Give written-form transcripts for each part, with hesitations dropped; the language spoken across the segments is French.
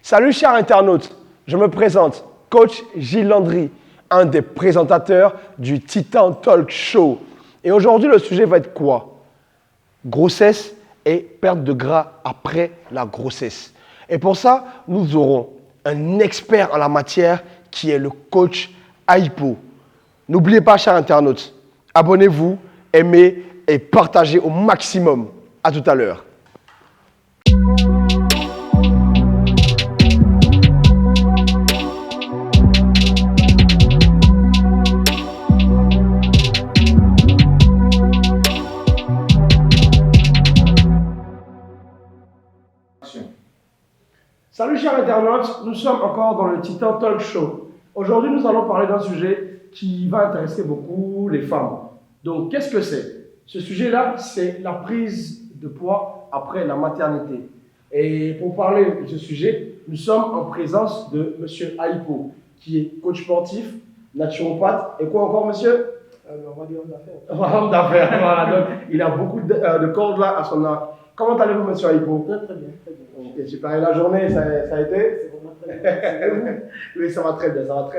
Salut chers internautes, je me présente, coach Gilles Landry, un des présentateurs du Titan Talk Show. Et aujourd'hui, le sujet va être quoi? Grossesse et perte de gras après la grossesse. Et pour ça, nous aurons un expert en la matière qui est le coach Aipo. N'oubliez pas, chers internautes, abonnez-vous, aimez et partagez au maximum. À tout à l'heure. Salut chers internautes, nous sommes encore dans le Titan Talk Show. Aujourd'hui, nous allons parler d'un sujet qui va intéresser beaucoup les femmes. Donc, qu'est-ce que c'est? Ce sujet-là, c'est la prise de poids après la maternité. Et pour parler de ce sujet, nous sommes en présence de Monsieur Aipo, qui est coach sportif, naturopathe, et quoi encore, monsieur? On va dire homme d'affaires. Homme d'affaires, voilà. Donc, il a beaucoup de cordes là à son arc. Comment allez-vous, monsieur Aipo? Très bien, très bien. Ok, super. Et la journée, ça a été? C'est vraiment très bien. Oui, ça va très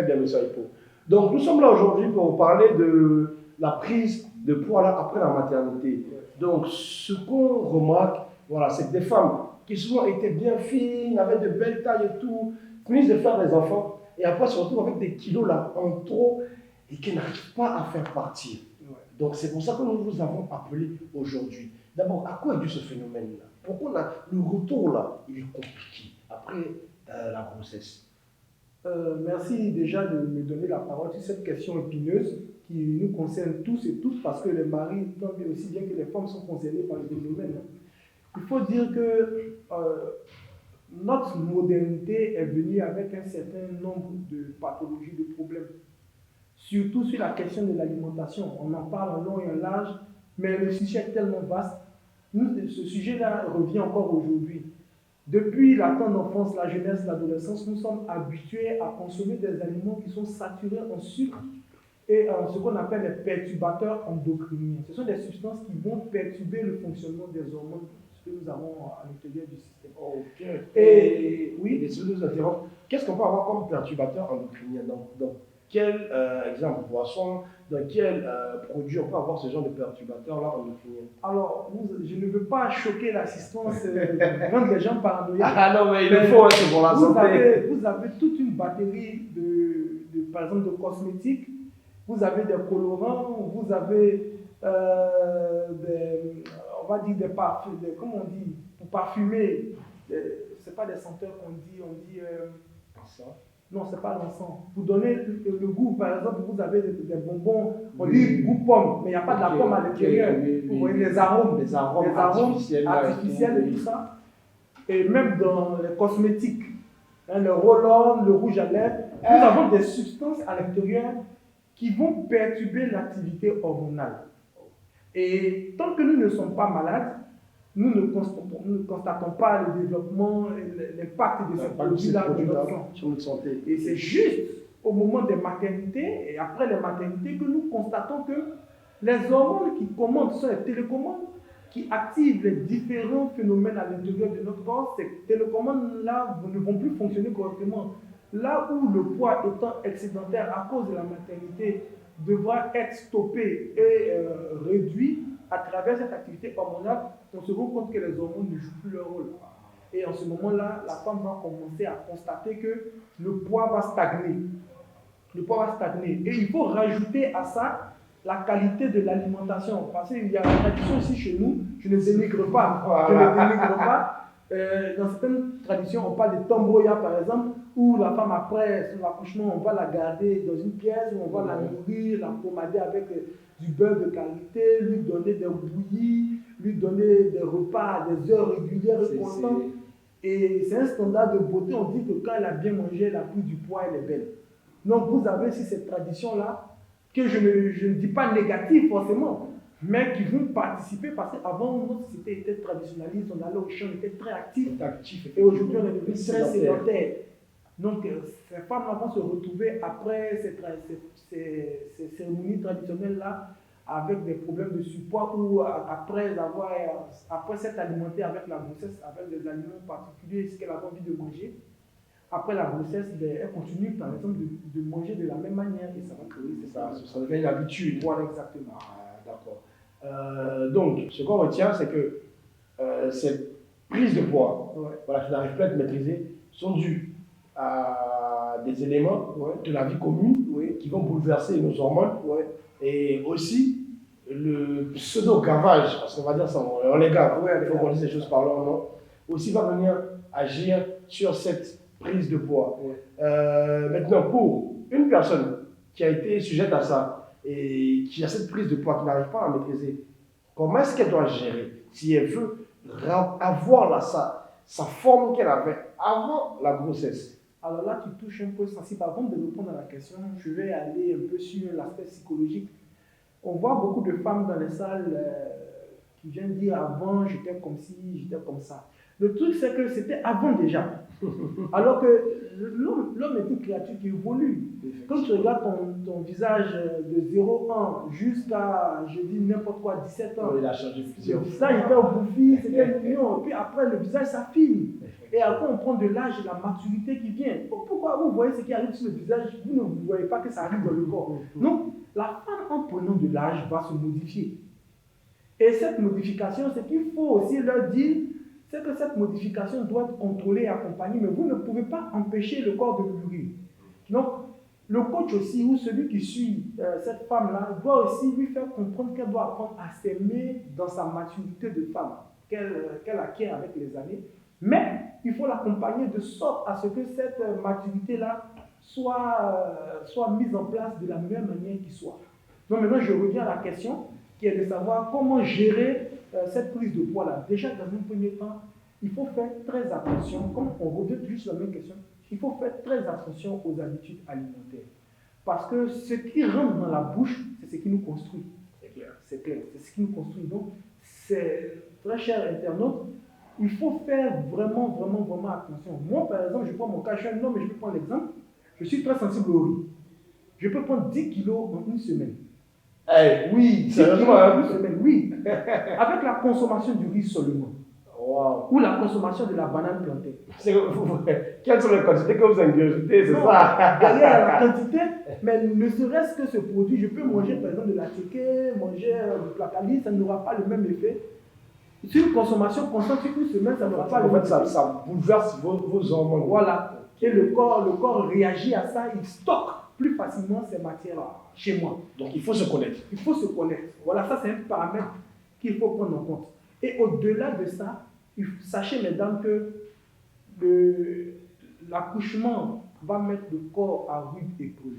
bien, monsieur Aipo. Donc, nous sommes là aujourd'hui pour parler de la prise de poids là, après la maternité. Donc, ce qu'on remarque, voilà, c'est que des femmes qui souvent étaient bien fines, avaient de belles tailles et tout, finissent de faire des enfants et après se retrouvent avec des kilos là en trop et qui n'arrivent pas à faire partir. Donc, c'est pour ça que nous vous avons appelé aujourd'hui. D'abord, à quoi est dû ce phénomène-là? Pourquoi le retour là, il est compliqué après la grossesse? Merci déjà de me donner la parole sur cette question épineuse qui nous concerne tous et toutes parce que les maris, tant bien aussi bien que les femmes, sont concernés par le phénomène. Il faut dire que notre modernité est venue avec un certain nombre de pathologies, de problèmes. Surtout sur la question de l'alimentation. On en parle en long et en large, mais le sujet est tellement vaste. Ce sujet-là revient encore aujourd'hui. Depuis la tendre enfance, la jeunesse, l'adolescence, nous sommes habitués à consommer des aliments qui sont saturés en sucre et en ce qu'on appelle les perturbateurs endocriniens. Ce sont des substances qui vont perturber le fonctionnement des hormones que nous avons à l'intérieur du système. Ok. Et oui. Qu'est-ce qu'on peut avoir comme perturbateur endocrinien? Dans quel exemple boisson, dans quel produit on peut avoir ce genre de perturbateur-là endocrinien? Alors, je ne veux pas choquer l'assistance, rendre les gens paranoïaques. Ah non, mais il le faut, c'est pour la santé. Vous avez toute une batterie par exemple, de cosmétiques, vous avez des colorants, vous avez on va dire des parfums, comment on dit, pour parfumer, c'est pas des senteurs qu'on dit, Ça. Non, c'est pas l'encens. Vous donnez le goût, par exemple, vous avez des bonbons, on dit goût pomme, mais il n'y a pas de la pomme à l'intérieur. Vous voyez les arômes artificiels et tout ça. Et même dans les cosmétiques, le roll-on, le rouge à lèvres, nous avons des substances à l'intérieur qui vont perturber l'activité hormonale. Et tant que nous ne sommes pas malades, nous ne constatons pas le développement et l'impact de ces produits-là sur notre santé. Et c'est juste au moment des maternités et après les maternités que nous constatons que les hormones qui commandent, ce sont les télécommandes qui activent les différents phénomènes à l'intérieur de notre corps. Ces télécommandes-là ne vont plus fonctionner correctement. Là où le poids étant excédentaire à cause de la maternité devra être stoppé et réduit à travers cette activité hormonale, on se rend compte que les hormones ne jouent plus leur rôle. Et en ce moment-là, la femme va commencer à constater que le poids va stagner. Le poids va stagner. Et il faut rajouter à ça la qualité de l'alimentation. Parce qu'il y a une tradition ici chez nous, je ne dénigre pas. Je ne dénigre pas. Dans certaines traditions, on parle de tomboya par exemple, où la femme après son accouchement, on va la garder dans une pièce, où on va la nourrir, la pommader avec du beurre de qualité, lui donner des bouillies, lui donner des repas à des heures régulières et constantes. Et c'est un standard de beauté, on dit que quand elle a bien mangé, elle a pris du poids, elle est belle. Donc vous avez aussi cette tradition-là, que je ne dis pas négative forcément, mais qui vont participer parce qu'avant, notre société était traditionnaliste, on allait au champ, on était très actif. Et aujourd'hui, on est devenu très sédentaire. Donc, ces femmes vont se retrouver après ces cérémonies traditionnelles-là avec des problèmes de surpoids ou après s'être alimentée avec la grossesse, avec des aliments particuliers, ce qu'elle avait envie de manger, après la grossesse, elle continue par exemple de manger de la même manière et ça va créer ça devient une habitude. Voilà, exactement. Ah, d'accord. Donc, ce qu'on retient, c'est que ces prises de poids, voilà, qui n'arrivent plus à être maîtrisées, sont dues à des éléments de la vie commune qui vont bouleverser nos hormones et aussi le pseudo-gavage, parce qu'on va dire ça, on les gave, il faut qu'on dise ces choses par leur nom, aussi va venir agir sur cette prise de poids. Maintenant, pour une personne qui a été sujette à ça et qui a cette prise de poids, qui n'arrive pas à maîtriser, comment est-ce qu'elle doit gérer si elle veut avoir sa forme qu'elle avait avant la grossesse? Alors là, tu touches un peu sensible. Avant de répondre à la question, je vais aller un peu sur l'aspect psychologique. On voit beaucoup de femmes dans les salles qui viennent dire avant j'étais comme ci, j'étais comme ça. Le truc c'est que c'était avant déjà. Alors que l'homme est une créature qui évolue. Quand tu regardes ton visage de 0 ans jusqu'à, je dis n'importe quoi, 17 ans, il a changé plusieurs fois. Ça, il était au bouffi, c'était mignon. Puis après, le visage s'affine. Et après, on prend de l'âge et la maturité qui vient. Pourquoi vous voyez ce qui arrive sur le visage, vous ne voyez pas que ça arrive dans le corps. Donc, la femme, en prenant de l'âge, va se modifier. Et cette modification, ce qu'il faut aussi leur dire, c'est que cette modification doit être contrôlée et accompagnée, mais vous ne pouvez pas empêcher le corps de mûrir. Donc, le coach aussi, ou celui qui suit cette femme-là, doit aussi lui faire comprendre qu'elle doit apprendre à s'aimer dans sa maturité de femme, qu'elle acquiert avec les années. Mais il faut l'accompagner de sorte à ce que cette maturité-là soit mise en place de la meilleure manière qui soit. Donc maintenant, je reviens à la question qui est de savoir comment gérer cette prise de poids-là. Déjà, dans un premier temps, il faut faire très attention, comme on revient juste à la même question, il faut faire très attention aux habitudes alimentaires. Parce que ce qui rentre dans la bouche, c'est ce qui nous construit. C'est clair, c'est ce qui nous construit. Donc, c'est très cher internaute, il faut faire vraiment attention. Moi, par exemple, je prends mon cas, je suis un homme et je peux prendre l'exemple. Je suis très sensible au riz. Je peux prendre 10 kilos en une semaine. Oui, sérieusement, en une semaine, oui. Avec la consommation du riz seulement. Wow. Ou la consommation de la banane plantée. Quelles sont les quantités que vous ingurgitez, c'est ça? Derrière la quantité, mais ne serait-ce que ce produit, je peux manger par exemple de la tchéké, manger du placali, ça n'aura pas le même effet. Sur une consommation constante, sur une semaine, ça n'aura pas le même effet. Ça bouleverse vos hormones. Voilà. Et le corps réagit à ça, il stocke plus facilement ces matières-là chez moi. Donc il faut se connaître. Il faut se connaître. Voilà, ça c'est un paramètre qu'il faut prendre en compte. Et au-delà de ça, sachez mesdames que l'accouchement va mettre le corps à rude épreuve.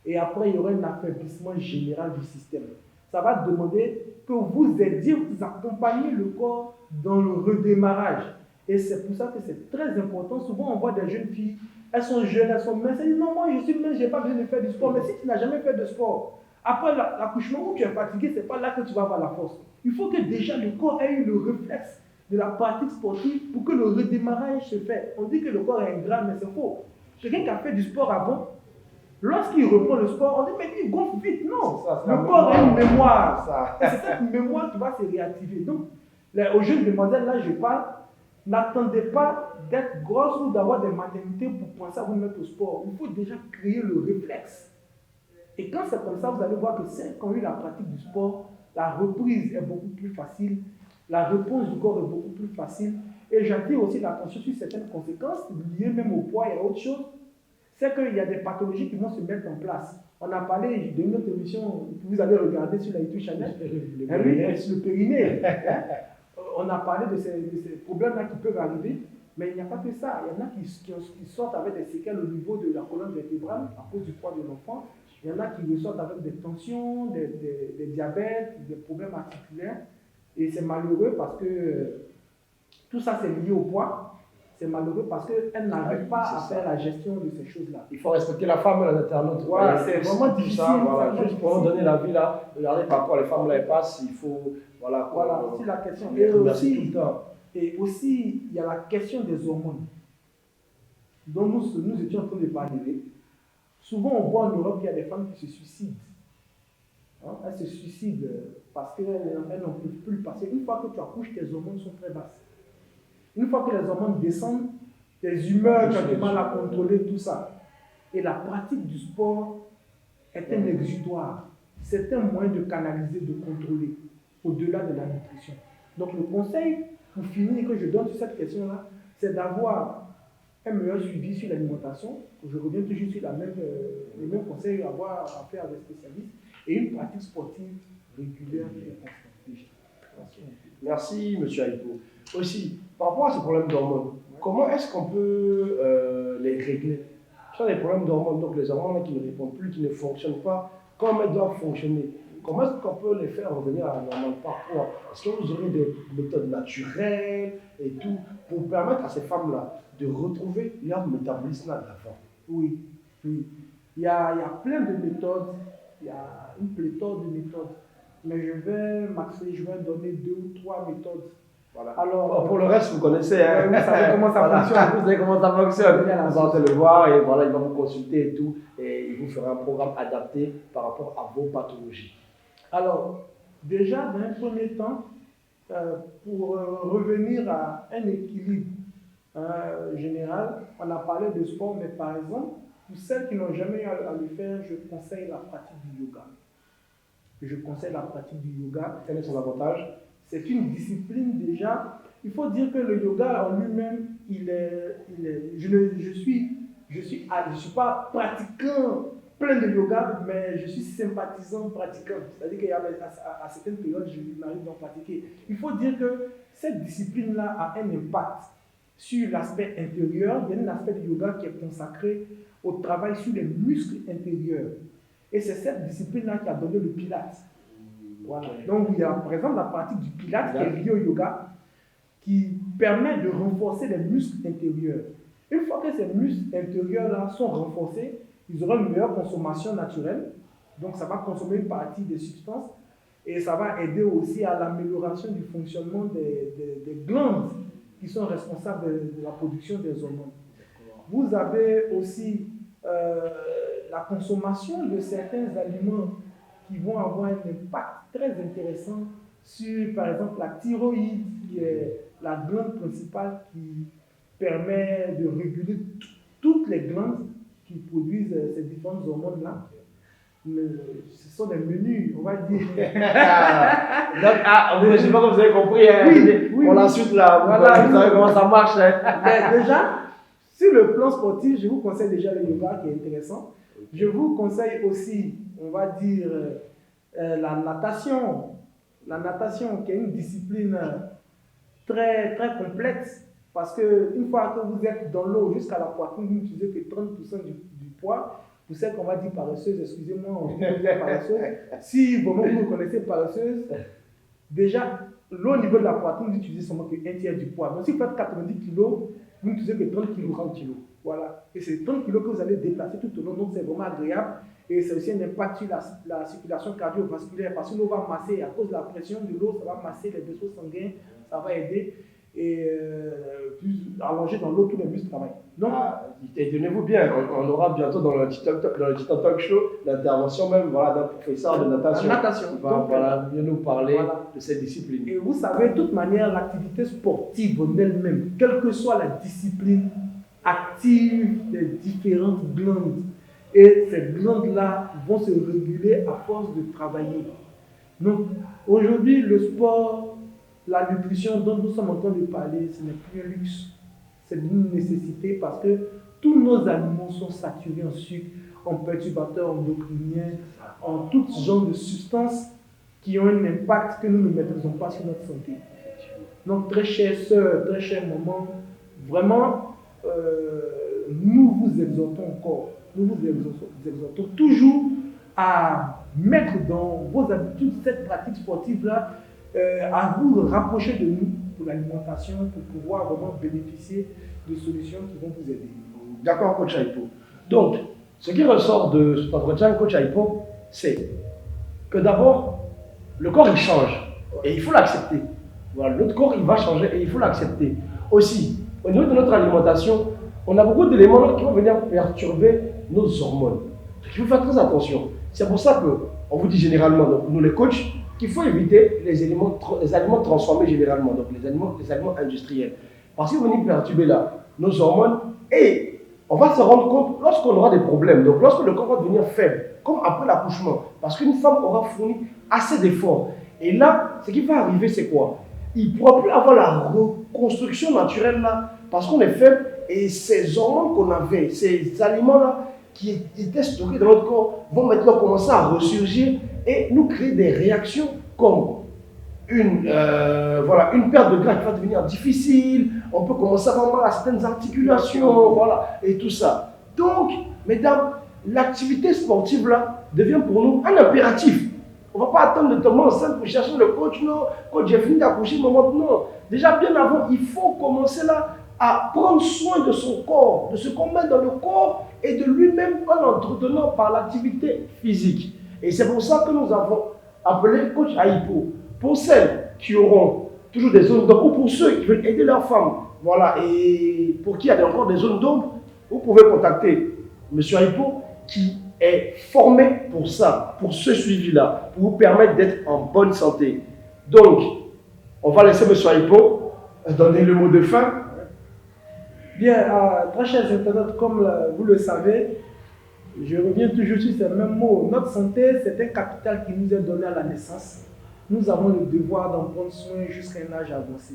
Et après, il y aura un affaiblissement général du système. Ça va demander que vous aidiez, vous accompagnez le corps dans le redémarrage. Et c'est pour ça que c'est très important. Souvent, on voit des jeunes filles, elles sont jeunes, elles sont minces, elles disent non, moi je suis mince, je n'ai pas besoin de faire du sport. Mais si tu n'as jamais fait de sport, après l'accouchement où tu es fatigué, ce n'est pas là que tu vas avoir la force. Il faut que déjà le corps ait eu le réflexe de la pratique sportive pour que le redémarrage se fait. On dit que le corps est ingrat, mais c'est faux. Quelqu'un qui a fait du sport avant, lorsqu'il reprend le sport, on dit mais il gonfle vite. Non, le corps a une mémoire. C'est cette mémoire qui va se réactiver. Donc, aux jeunes demoiselles, là je parle, n'attendez pas d'être grosse ou d'avoir des maternités pour penser à vous mettre au sport. Il faut déjà créer le réflexe. Et quand c'est comme ça, vous allez voir que celles qui ont eu la pratique du sport, la reprise est beaucoup plus facile, la réponse du corps est beaucoup plus facile. Et j'attire aussi l'attention sur certaines conséquences liées même au poids et à autre chose. C'est qu'il y a des pathologies qui vont se mettre en place. On a parlé d'une autre émission que vous avez regardée sur la YouTube channel, le périnée. On a parlé de ces problèmes-là qui peuvent arriver, mais il n'y a pas que ça. Il y en a qui sortent avec des séquelles au niveau de la colonne vertébrale à cause du poids de l'enfant. Il y en a qui ressortent avec des tensions, des diabètes, des problèmes articulaires. Et c'est malheureux parce que tout ça c'est lié au poids. C'est malheureux parce qu'elle n'arrive pas à faire la gestion de ces choses-là. Il faut respecter la femme, les internautes. Voilà, c'est vraiment difficile. Voilà, juste pour nous donner la vie là, regardez par rapport à les femmes là, elles passent, il faut. Voilà, c'est la question. Et aussi, il y a la question des hormones dont nous étions en train de parler. Souvent, on voit en Europe qu'il y a des femmes qui se suicident. Elles se suicident parce qu'elles n'en peuvent plus passer. Une fois que tu accouches, tes hormones sont très basses. Une fois que les hormones descendent, des humeurs, tu as du mal à contrôler tout ça. Et la pratique du sport est un exutoire. C'est un moyen de canaliser, de contrôler, au-delà de la nutrition. Donc le conseil, pour finir, que je donne sur cette question-là, c'est d'avoir un meilleur suivi sur l'alimentation. Je reviens toujours sur les mêmes conseils à avoir à faire avec les spécialistes, et une pratique sportive régulière et constante. Merci, M. Aipo. Aussi, par rapport à ces problèmes d'hormones, comment est-ce qu'on peut les régler? Ce sont des problèmes d'hormones, donc les hormones qui ne répondent plus, qui ne fonctionnent pas comme elles doivent fonctionner. Comment est-ce qu'on peut les faire revenir à la normale? Parfois, est-ce que vous aurez des méthodes naturelles et tout pour permettre à ces femmes-là de retrouver leur métabolisme d'avant? Oui, oui. Il y a plein de méthodes, il y a une pléthore de méthodes, mais je vais donner 2 ou 3 méthodes. Voilà. Alors, pour le reste, vous connaissez, hein? Vous savez comment ça fonctionne. Vous savez comment ça fonctionne. Vous allez le voir et voilà, il va vous consulter et tout, et il vous fera un programme adapté par rapport à vos pathologies. Alors, déjà, dans un premier temps, pour revenir à un équilibre général, on a parlé de sport, mais par exemple, pour celles qui n'ont jamais eu à le faire, je conseille la pratique du yoga. Je conseille la pratique du yoga. Quel est son avantage? C'est une discipline déjà. Il faut dire que le yoga en lui-même, je ne suis pas pratiquant plein de yoga, mais je suis sympathisant pratiquant. C'est-à-dire qu'à certaines périodes, je m'arrive d'en pratiquer. Il faut dire que cette discipline-là a un impact sur l'aspect intérieur. Il y a un aspect du yoga qui est consacré au travail sur les muscles intérieurs. Et c'est cette discipline-là qui a donné le Pilates. Voilà. Donc, il y a par exemple la pratique du Pilates qui est liée au yoga, qui permet de renforcer les muscles intérieurs. Une fois que ces muscles intérieurs-là sont renforcés, ils auront une meilleure consommation naturelle. Donc, ça va consommer une partie des substances et ça va aider aussi à l'amélioration du fonctionnement des glandes qui sont responsables de la production des hormones. Vous avez aussi la consommation de certains aliments qui vont avoir un impact très intéressant sur, par exemple, la thyroïde, qui est la glande principale qui permet de réguler toutes les glandes qui produisent ces différentes hormones-là. Ce sont des menus, on va dire. Donc, je ne sais pas si vous avez compris. Hein. Oui, pour la suite, là, voilà, vous savez comment ça marche. Hein. Mais déjà, sur le plan sportif, je vous conseille déjà le yoga qui est intéressant. Je vous conseille aussi, on va dire, la natation. La natation qui est une discipline très, très complexe parce qu'une fois que vous êtes dans l'eau jusqu'à la poitrine, vous n'utilisez que 30% du poids. Pour celles qu'on va dire paresseuses, excusez-moi, on dit paresseuse. Si vraiment vous connaissez paresseuse, déjà, l'eau au niveau de la poitrine, vous utilisez seulement que 1/3 du poids. Donc si vous faites 90 kg, vous n'utilisez que 30 kg. Voilà. Et c'est 30 kg que vous allez déplacer tout au long, donc c'est vraiment agréable. Et c'est aussi un impact sur la circulation cardiovasculaire parce que l'eau va masser, à cause de la pression de l'eau, ça va masser les vaisseaux sanguins, ça va aider. Et plus allonger dans l'eau, tous les muscles travaillent. Donc, tenez-vous bien, on aura bientôt dans le Titan Talk Show l'intervention même d'un professeur de natation. Donc, voilà, vient nous parler de cette discipline. Et vous savez, de toute manière, l'activité sportive en elle-même, quelle que soit la discipline, active les différentes glandes. Et ces glandes-là vont se réguler à force de travailler. Donc, aujourd'hui, le sport, la nutrition dont nous sommes en train de parler, ce n'est plus un luxe, c'est une nécessité parce que tous nos aliments sont saturés en sucre, en perturbateurs endocriniens, en tout genre de substances qui ont un impact que nous ne maîtrisons pas sur notre santé. Donc, très chères sœurs, très chers mamans, vraiment, nous vous exhortons encore, nous vous exhortons toujours à mettre dans vos habitudes cette pratique sportive-là, à vous rapprocher de nous pour l'alimentation, pour pouvoir vraiment bénéficier de solutions qui vont vous aider. D'accord, coach Aipo. Donc, ce qui ressort de cet entretien, coach Aipo, c'est que d'abord, le corps il change et il faut l'accepter. Voilà, notre corps il va changer et il faut l'accepter. Aussi, au niveau de notre alimentation, on a beaucoup d'éléments qui vont venir perturber nos hormones. Il faut faire très attention. C'est pour ça qu'on vous dit généralement, donc, nous les coachs, qu'il faut éviter les aliments transformés généralement, donc les aliments industriels. Parce qu'ils vont venir perturber là nos hormones et on va se rendre compte lorsqu'on aura des problèmes, donc lorsque le corps va devenir faible, comme après l'accouchement, parce qu'une femme aura fourni assez d'efforts. Et là, ce qui va arriver, c'est quoi? Il ne pourra plus avoir la reconstruction naturelle là, parce qu'on est faible et ces hormones qu'on avait, ces aliments-là qui étaient stockés dans notre corps vont maintenant commencer à ressurgir et nous créer des réactions comme une perte de gras qui va devenir difficile, on peut commencer à avoir mal à certaines articulations, voilà, et tout ça. Donc, mesdames, l'activité sportive là devient pour nous un impératif. On ne va pas attendre de tomber enceinte pour chercher le coach, non, coach, j'ai fini d'accoucher, maman, non. Déjà bien avant, il faut commencer là à prendre soin de son corps, de ce qu'on met dans le corps et de lui-même en l'entretenant par l'activité physique. Et c'est pour ça que nous avons appelé coach Aïpo. Pour celles qui auront toujours des zones d'ombre, ou pour ceux qui veulent aider leurs femmes, voilà, et pour qui il y a encore des zones d'ombre, vous pouvez contacter M. Aïpo qui est formé pour ça, pour ce suivi-là, pour vous permettre d'être en bonne santé. Donc, on va laisser M. Aïpo donner le mot de fin. Bien, très chers internautes, comme vous le savez, je reviens toujours sur ces mêmes mots. Notre santé, c'est un capital qui nous est donné à la naissance. Nous avons le devoir d'en prendre soin jusqu'à un âge avancé.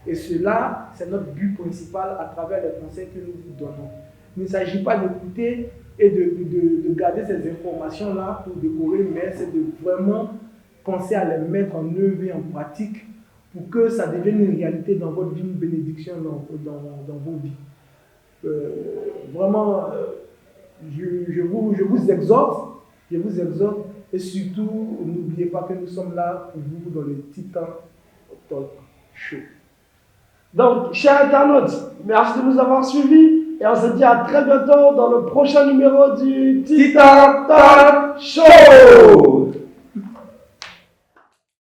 Et cela, c'est notre but principal à travers les conseils que nous vous donnons. Il ne s'agit pas d'écouter et de garder ces informations-là pour décorer, mais c'est de vraiment penser à les mettre en œuvre et en pratique pour que ça devienne une réalité dans votre vie, une bénédiction dans vos vies. Vraiment, je vous exhorte, et surtout, n'oubliez pas que nous sommes là pour vous dans le Titan Talk Show. Donc, chers internautes, merci de nous avoir suivis et on se dit à très bientôt dans le prochain numéro du Titan Talk Show.